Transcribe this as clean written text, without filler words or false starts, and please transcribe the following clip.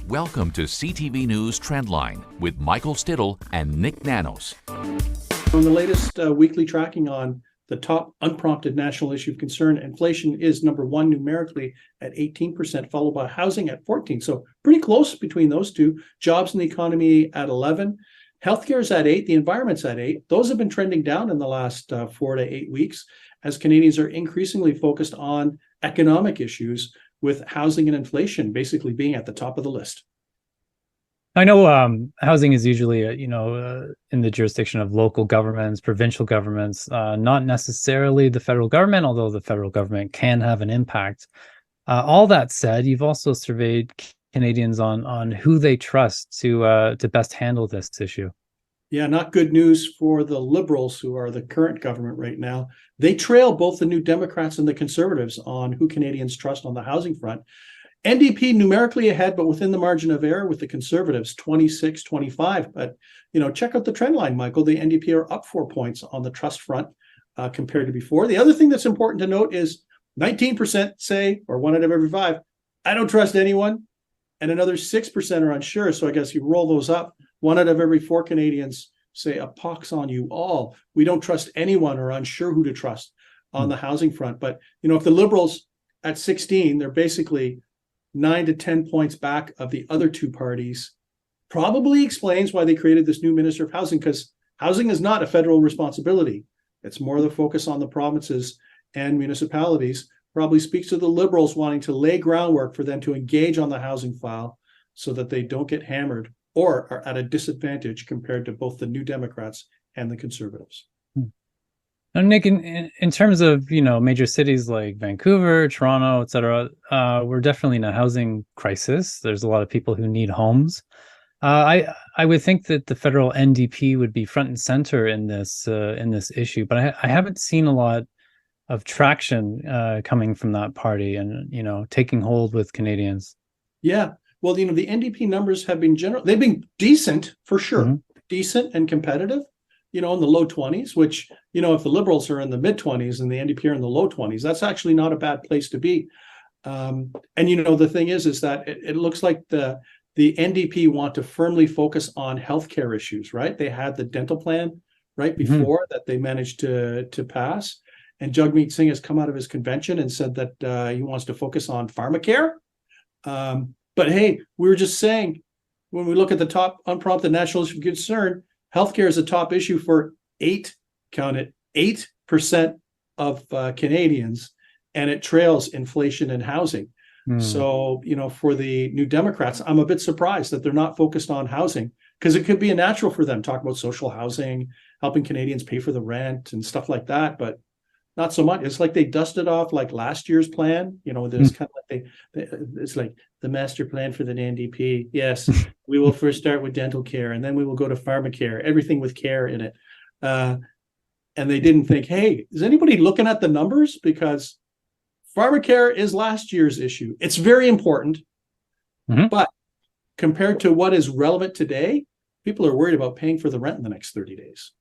Welcome to CTV News Trendline with Michael Stittle and Nick Nanos. On the latest weekly tracking on the top unprompted national issue of concern, inflation is number one numerically at 18%, followed by housing at 14%. So pretty close between those two. Jobs in the economy at 11%. Healthcare is at 8%. The environment's at 8%. Those have been trending down in the last 4 to 8 weeks as Canadians are increasingly focused on economic issues, with housing and inflation basically being at the top of the list. I know housing is usually, in the jurisdiction of local governments, provincial governments, not necessarily the federal government, although the federal government can have an impact. All that said, you've also surveyed Canadians on who they trust to best handle this issue. Yeah, not good news for the Liberals, who are the current government right now. They trail both the New Democrats and the Conservatives on who Canadians trust on the housing front. NDP numerically ahead, but within the margin of error with the Conservatives, 26-25. But, check out the trend line, Michael. The NDP are up 4 points on the trust front compared to before. The other thing that's important to note is 19% say, or 1 out of every 5, I don't trust anyone. And another 6% are unsure. So I guess you roll those up. 1 out of every 4 Canadians say a pox on you all. We don't trust anyone or unsure who to trust on the housing front. But, if the Liberals at 16, they're basically 9 to 10 points back of the other two parties, probably explains why they created this new Minister of Housing, because housing is not a federal responsibility. It's more the focus on the provinces and municipalities. Probably speaks to the Liberals wanting to lay groundwork for them to engage on the housing file so that they don't get hammered or are at a disadvantage compared to both the New Democrats and the Conservatives. Now, Nick, in terms of, major cities like Vancouver, Toronto, et cetera, we're definitely in a housing crisis. There's a lot of people who need homes. I would think that the federal NDP would be front and center in this issue, but I haven't seen a lot of traction coming from that party and, taking hold with Canadians. Yeah. Well, the NDP numbers have been they've been decent for sure, decent and competitive, in the low 20s, which, if the Liberals are in the mid 20s and the NDP are in the low 20s, that's actually not a bad place to be. And, the thing is that it looks like the NDP want to firmly focus on healthcare issues, right? They had the dental plan right before that they managed to pass. And Jagmeet Singh has come out of his convention and said that he wants to focus on pharmacare. But hey, we were just saying, when we look at the top unprompted national issue of concern, healthcare is a top issue for 8% of Canadians, and it trails inflation and housing. So, for the New Democrats, I'm a bit surprised that they're not focused on housing, because it could be a natural for them, talk about social housing, helping Canadians pay for the rent and stuff like that. But not so much. It's like they dusted off like last year's plan. There's kind of like it's like the master plan for the NDP. Yes, we will first start with dental care, and then we will go to pharmacare, everything with care in it. And they didn't think, hey, is anybody looking at the numbers? Because pharmacare is last year's issue. It's very important, but compared to what is relevant today, people are worried about paying for the rent in the next 30 days.